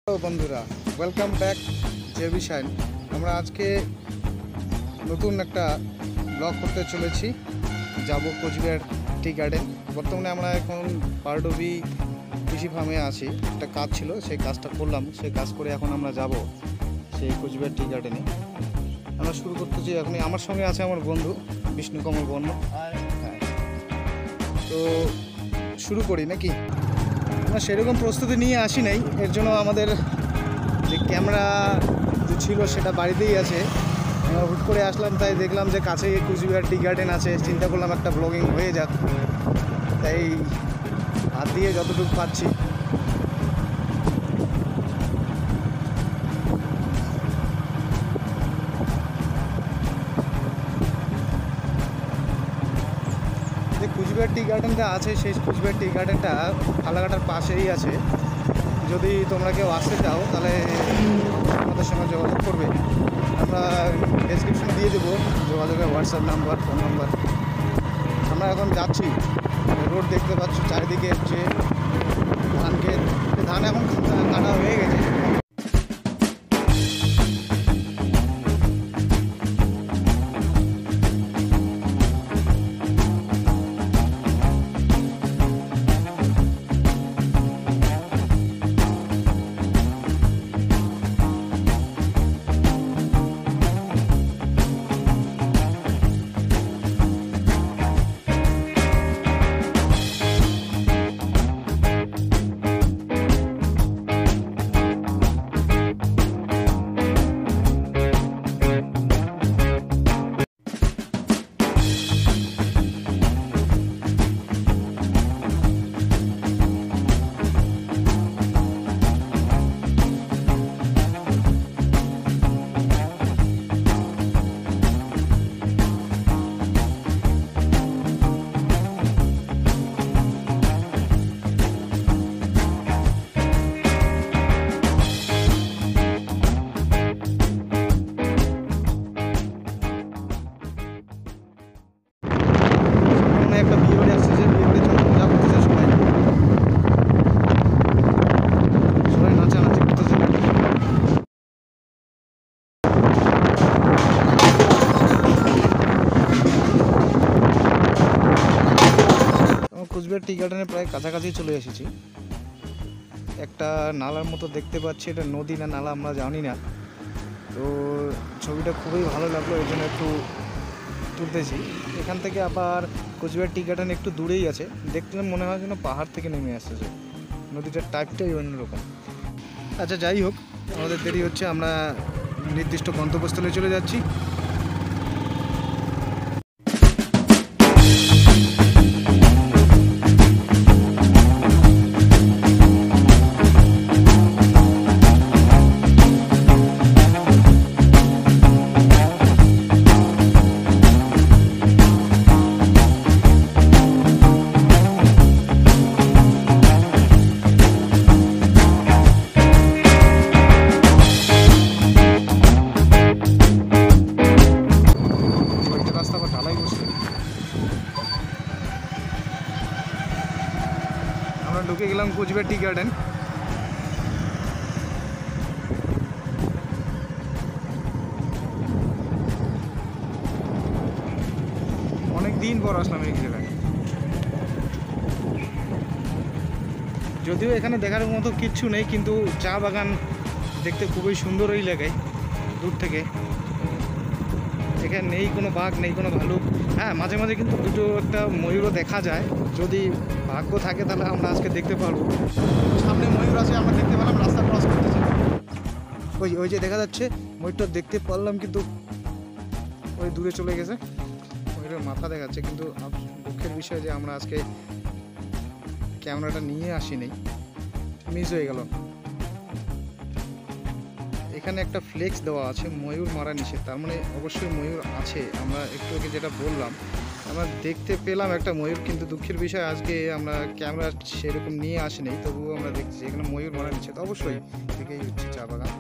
Hello বন্ধুরা, welcome back JB shine. আমরা আজকে নতুন একটা ব্লগ করতে চলেছি। যাব কোচবিহার টি গার্ডেন। বর্তমানে আমরা এখন পারডবি কৃষি ফার্মে আছি। একটা কাজ ছিল, সেই কাজটা করলাম। সেই কাজ করে এখন আমরা যাব সেই কোচবিহার টি গার্ডেনে। আমরা শুরু করতেছি এখনই। আমার সঙ্গে আছে আমার বন্ধু বিষ্ণুকমল বর্মা। হ্যাঁ, তো শুরু করি নাকি? আমরা সেরকম প্রস্তুতি নিয়ে আসি নাই, এর জন্য আমাদের যে ক্যামেরা যে ছিল সেটা বাড়িতেই আছে। আমরা হুট করে আসলাম, তাই দেখলাম যে কাছেই কোচবিহার টি গার্ডেন আছে। চিন্তা করলাম একটা ব্লগিং হয়ে যাক, তাই হাত দিয়ে যতটুকু পাচ্ছি। যে কোচবিহার টি গার্ডেনটা আছে, সেই কোচবিহার টি গার্ডেনটা ফালাকাটার পাশেই আছে। যদি তোমরা কেউ আসতে চাও তাহলে আমাদের সঙ্গে যোগাযোগ করবে। আমরা ডেসক্রিপশনে দিয়ে দেবো যোগাযোগের হোয়াটসঅ্যাপ নাম্বার, ফোন নাম্বার। আমরা এখন যাচ্ছি, রোড দেখতে পাচ্ছ চারিদিকে হচ্ছে ধান ক্ষেত। ধান এখন কাটা হয়ে গেছে। একটা বিয়ে বাড়ি আসছে, যে বিয়ে বাড়ির জন্য মজা করতেছে সবাই। সবাই নাচানাচি করতেছে। কোচবিহার টি গার্ডেনে প্রায় কাছাকাছি চলে এসেছি। একটা নালার মতো দেখতে পাচ্ছি, এটা নদী না নালা আমরা জানি না। তো ছবিটা খুবই ভালো লাগলো, এই জন্য একটু তুলতেছি। এখান থেকে আবার কোচবিহার টি গার্ডেন একটু দূরেই আছে। দেখলে মনে হয় যেন পাহাড় থেকে নেমে আসতেছে। নদীটার টাইপটাই অন্যরকম। আচ্ছা, যাই হোক, আমাদের দেরি হচ্ছে, আমরা নির্দিষ্ট গন্তব্যস্থলে চলে যাচ্ছি। আমরা ঢুকে গেলাম কোচবিহার টি গার্ডেন। অনেক দিন পর আসলাম এই জায়গায়। যদিও এখানে দেখার মতো কিচ্ছু নেই, কিন্তু চা বাগান দেখতে খুবই সুন্দর এই জায়গায় দূর থেকে। এখানে নেই কোনো বাঘ, নেই কোনো ভালুক। হ্যাঁ, মাঝে মাঝে কিন্তু দুটো একটা ময়ূরও দেখা যায়। যদি ভাগ্য থাকে তাহলে আমরা আজকে দেখতে পারবো। সামনে ময়ূর আছে, আমরা দেখতে পেলাম, রাস্তা ক্রস করতেছি। ওই ওই যে দেখা যাচ্ছে ময়ূরটা দেখতে পারলাম, কিন্তু ওই দূরে চলে গেছে। ময়ূরের মাথা দেখাচ্ছে, কিন্তু দুঃখের বিষয় যে আমরা আজকে ক্যামেরাটা নিয়ে আসিনি, মিস হয়ে গেল। এখানে একটা ফ্লেক্স দেওয়া আছে, ময়ূর মারা নিষেধ, তার মানে অবশ্যই ময়ূর আছে। আমরা একটু আগে যেটা বললাম, আমরা দেখতে পেলাম একটা ময়ূর, কিন্তু দুঃখের বিষয় আজকে আমরা ক্যামেরা সেরকম নিয়ে আসিনি। তবুও আমরা দেখছি এখানে ময়ূর মারা নিষেধ। অবশ্যই থেকেই হচ্ছে চা বাগান,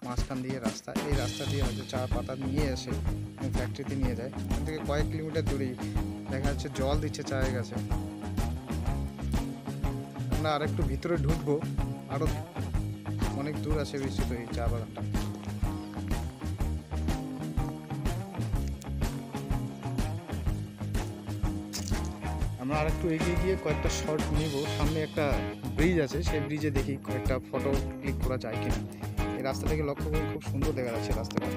মাঝখান দিয়ে রাস্তা। এই রাস্তা দিয়ে হয়তো চা পাতা নিয়ে আসে এবং ফ্যাক্টরিতে নিয়ে যায়। এখান থেকে কয়েক কিলোমিটার দূরেই দেখা যাচ্ছে জল দিচ্ছে চায়ের গাছে। আমরা আরেকটু ভিতরে ঢুকবো, আরও অনেক দূর আছে বিস্তৃত এই চা বাগানটা। আমরা আর একটু এগিয়ে গিয়ে কয়েকটা শট নিব। সামনে একটা ব্রিজ আছে, সেই ব্রিজে দেখি কয়েকটা ফটো ক্লিক করা যায় কিনা। এই রাস্তা থেকে লক্ষ্য করে খুব সুন্দর দেখা যাচ্ছে রাস্তাটা।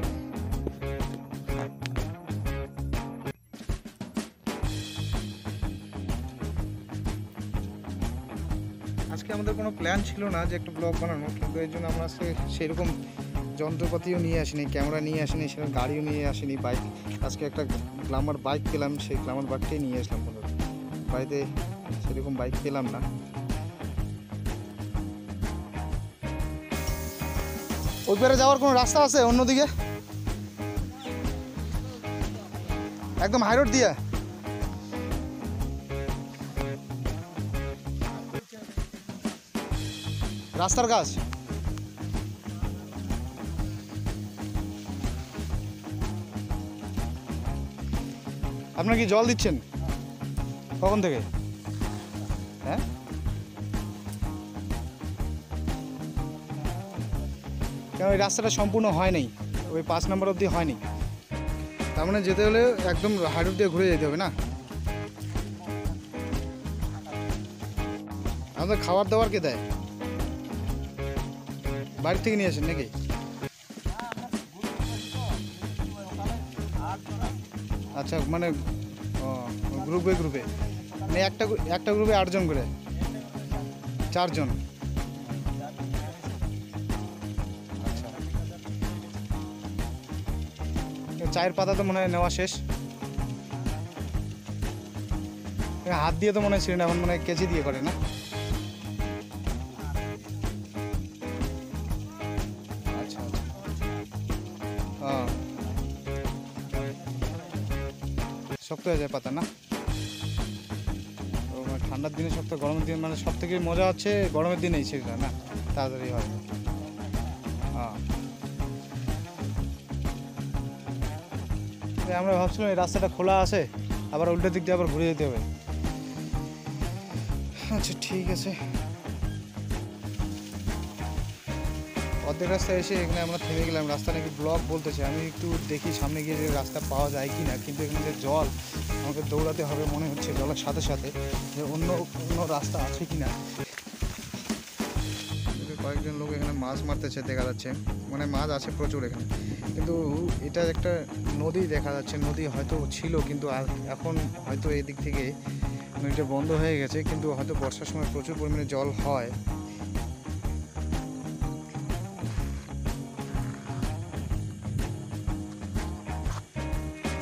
আজকে আমাদের কোনো প্ল্যান ছিল না যে একটা ব্লগ বানানো, কিন্তু এর জন্য আমরা আজকে সেরকম যন্ত্রপাতিও নিয়ে আসিনি, ক্যামেরা নিয়ে আসিনি, সেরকম গাড়িও নিয়ে আসিনি, বাইক। আজকে একটা গ্ল্যামার বাইক পেলাম, সেই গ্ল্যামার বাইকটাই নিয়ে আসলাম। কোনো বাড়িতে সেরকম বাইক পেলাম না। ওই পারে যাওয়ার কোনো রাস্তা আছে অন্যদিকে? একদম হাই রোড দিয়ে? রাস্তার কাজ? আপনারা কি জল দিচ্ছেন কখন থেকে? হ্যাঁ, কেন ওই রাস্তাটা সম্পূর্ণ হয় নাই, ওই 5 নম্বর অবধি হয়নি। তার মানে যেতে হলে একদম হাই রোড দিয়ে ঘুরে যেতে হবে না? আমাদের খাবার দাবার কে দেয়? বাড়ি থেকে নিয়ে আসেন নাকি? আচ্ছা, মানে গ্রুপে গ্রুপে মানে একটা গ্রুপে 8 জন করে, 4 জন। আচ্ছা, চায়ের পাতা তো মনে হয় নেওয়া শেষ। হাত দিয়ে তো মনে হয় ছিঁড়ে না, এখন মনে হয় কেজি দিয়ে করে না? আচ্ছা আচ্ছা, শক্ত হয়ে যায় পাতা না? তো মানে ঠান্ডার দিনে শক্ত, গরমের দিনে মানে সব থেকে মজা হচ্ছে গরমের দিনেই সেটা না, তাড়াতাড়ি হয়। হ্যাঁ, আমরা ভাবছিলাম এই রাস্তাটা খোলা আছে, আবার উল্টো দিক দিয়ে আবার ঘুরে যেতে হবে। আচ্ছা ঠিক আছে, অর্ধেক রাস্তায় এসে এখানে আমরা থেমে গেলাম। রাস্তা নাকি ব্লক বলতেছে, আমি একটু দেখি সামনে গিয়ে যে রাস্তা পাওয়া যায় কি না। কিন্তু এখানে যে জল, আমাকে দৌড়াতে হবে মনে হচ্ছে জলের সাথে সাথে, যে অন্য কোনো রাস্তা আছে কি না। কয়েকজন লোক এখানে মাছ মারতেছে দেখা যাচ্ছে, মানে মাছ আছে প্রচুর এখানে। কিন্তু এটা একটা নদী দেখা যাচ্ছে, নদী হয়তো ছিল কিন্তু এখন হয়তো এদিক থেকে নদীটা বন্ধ হয়ে গেছে, কিন্তু হয়তো বর্ষার সময় প্রচুর পরিমাণে জল হয়।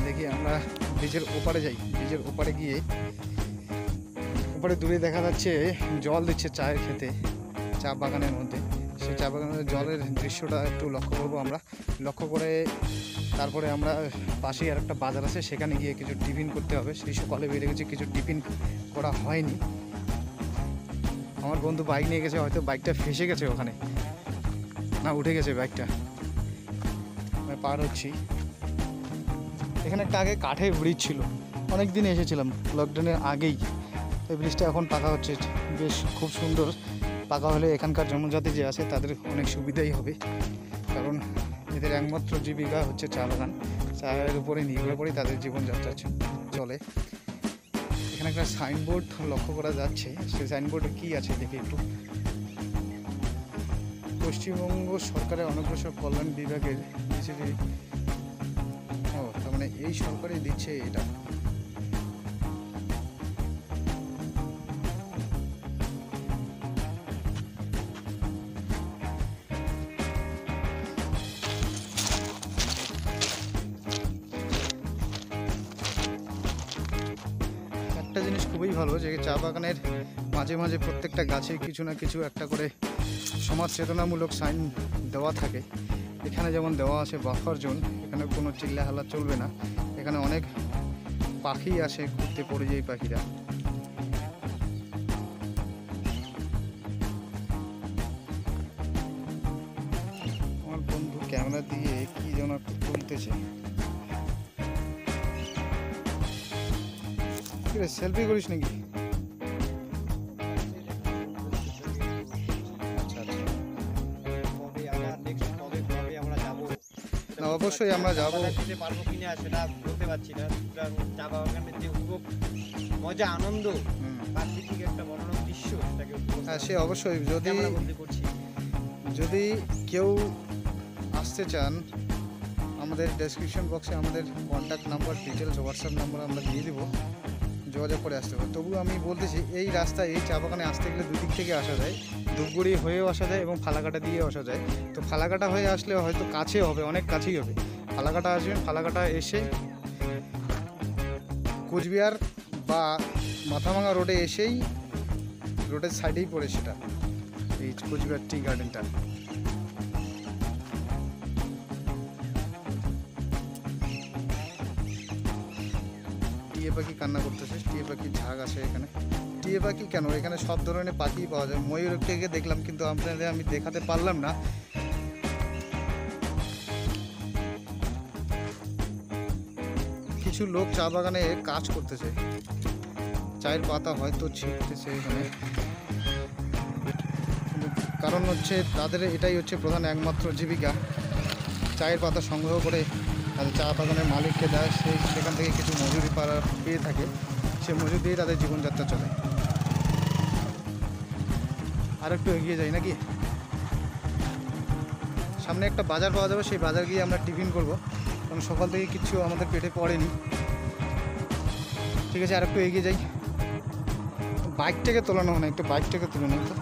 দেখি আমরা ব্রিজের ওপারে যাই। ব্রিজের ওপারে গিয়ে ওপারে দূরে দেখা যাচ্ছে জল দিচ্ছে চায়ের খেতে, চা বাগানের মধ্যে। সেই চা বাগানের জলের দৃশ্যটা একটু লক্ষ্য করবো আমরা। লক্ষ্য করে তারপরে আমরা পাশেই আর একটা বাজার আছে, সেখানে গিয়ে কিছু টিফিন করতে হবে। সেই সকালে বেরিয়ে গেছে, কিছু টিফিন করা হয়নি। আমার বন্ধু বাইক নিয়ে গেছে, হয়তো বাইকটা ফেসে গেছে ওখানে, না উঠে গেছে বাইকটা। আমি পার হচ্ছি। এখানে একটা আগে কাঠের ব্রিজ ছিল, অনেক দিন এসেছিলাম লকডাউনের আগেই। এই ব্রিজটা এখন পাকা হচ্ছে, বেশ খুব সুন্দর। পাকা হলে এখানকার জনজাতি যে আছে তাদের অনেক সুবিধাই হবে, কারণ এদের একমাত্র জীবিকা হচ্ছে চা বাগান। চায়ের উপরে নির্ভর করেই তাদের জীবনযাত্রা চলে। এখানে একটা সাইনবোর্ড লক্ষ্য করা যাচ্ছে, সেই সাইনবোর্ডে কী আছে দেখি একটু। পশ্চিমবঙ্গ সরকারের অনগ্রসর কল্যাণ বিভাগের বিসিবি। ও, তার মানে এই সরকারই দিচ্ছে এটা। একটা জিনিস খুবই ভালো যে চা বাগানের মাঝে মাঝে প্রত্যেকটা গাছে কিছু না কিছু একটা করে সমাজ চেতনামূলক সাইন দেওয়া থাকে। এখানে যেমন দেওয়া আছে বাফার জোন, এখানে কোনো চিল্লাহাল্লা চলবে না। এখানে অনেক পাখি আসে ঘুরতে, পরিযায়ী পাখিরা। আমার বন্ধু ক্যামেরা দিয়ে কি যেন একটু তুলতেছে। সেলফি করিস নাকি? আচ্ছা আচ্ছা, না, অবশ্যই আমরা চা যাবো। বাগান যেতে পারবো কিনা সেটা বলতে পারছি না, সুতরাং চা বাগানের যে উপভোগ, মজা, আনন্দ, প্রাকৃতিক একটা মনোরম দৃশ্য সেটাকে উপভোগ হ্যাঁ, করা সে অবশ্যই। যদি ক্যামেরাবন্দি করছি। যদি কেউ আসতে চান, আমাদের ডেসক্রিপশন বক্সে আমাদের contact number, details, WhatsApp number আমরা দিয়ে দেবো, যোগাযোগ করে আসতে হবে। তবু আমি বলতেছি, এই রাস্তায় এই চা বাগানে আসতে গেলে দুই দিক থেকে আসা যায়, ধূপগুড়ি হয়েও আসা যায় এবং ফালাকাটা দিয়েও আসা যায়। তো ফালাকাটা হয়ে আসলে হয়তো কাছে হবে, অনেক কাছেই হবে। ফালাকাটা আসবেন, ফালাকাটা এসে কোচবিহার বা মাথাভাঙা রোডে এসেই, রোডের সাইডেই পড়ে সেটা, এই কোচবিহার টি গার্ডেনটা। টিয়ে পাখি কান্না করতেছে, টিয়ে পাখির ঝাঁক আছে এখানে। টিয়ে পাখি কেন, এখানে সব ধরনের পাখি পাওয়া যায়। ময়ূরকে দেখলাম কিন্তু আপনাদের আমি দেখাতে পারলাম না। কিছু লোক চা বাগানে কাজ করতেছে, চায়ের পাতা হয়তো ছিঁড়তেছে এখানে, কিন্তু কারণ হচ্ছে তাদের এটাই হচ্ছে প্রধান একমাত্র জীবিকা। চায়ের পাতা সংগ্রহ করে তাদের চা বাগানের মালিককে দেয়, সেখান থেকে কিছু মজুরি পেয়ে থাকে, সে মজুরি দিয়ে তাদের জীবনযাত্রা চলে। আর একটু এগিয়ে যাই নাকি, সামনে একটা বাজার পাওয়া যাবে, সেই বাজার গিয়ে আমরা টিফিন করব, কারণ সকাল থেকে কিছু আমাদের পেটে পড়েনি। ঠিক আছে, আর একটু এগিয়ে যাই। বাইকটাকে তোলানো হয় না, একটু বাইকটাকে তুলে নিই তো।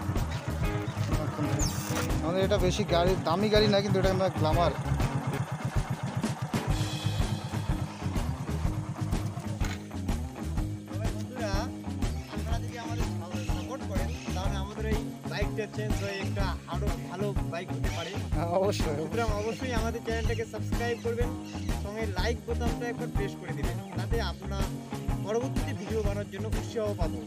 আমাদের এটা বেশি গাড়ি, দামি গাড়ি না, কিন্তু এটা আমরা গ্ল্যামার। তবে বন্ধুরা, আপনারা যদি আমাদের সাপোর্ট করেন তাহলে আমাদের এই বাইকটা চেঞ্জ হয়ে একটা আরো ভালো বাইক হতে পারে। অবশ্যই। সুতরাং অবশ্যই আমাদের চ্যানেলটাকে সাবস্ক্রাইব করবেন, সঙ্গে লাইক বোতামটা একবার প্রেস করে দিবেন, তাতে আপনার পরবর্তীতে ভিডিও বানানোর জন্য উৎসাহ পাবো।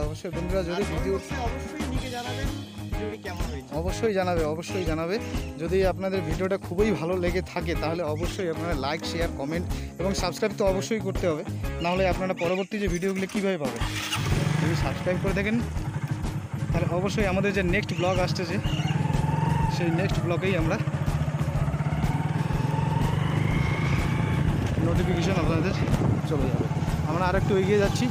অবশ্যই বন্ধুরা, যদি ভিডিও অবশ্যই লিখে জানাবেন ভিডিওটি কেমন হয়েছে। অবশ্যই জানাবে। যদি আপনাদের ভিডিওটা খুবই ভালো লেগে থাকে তাহলে অবশ্যই আপনারা লাইক, শেয়ার, কমেন্ট এবং সাবস্ক্রাইব তো অবশ্যই করতে হবে, নাহলে আপনারা পরবর্তী যে ভিডিওগুলো কীভাবে পাবেন। যদি সাবস্ক্রাইব করে থাকেন তাহলে অবশ্যই আমাদের যে নেক্সট ব্লগ আসতেছে, সেই নেক্সট ব্লগেই আমরা নোটিফিকেশন আপনাদের চলে যাবে। আমরা আরেকটু এগিয়ে যাচ্ছি।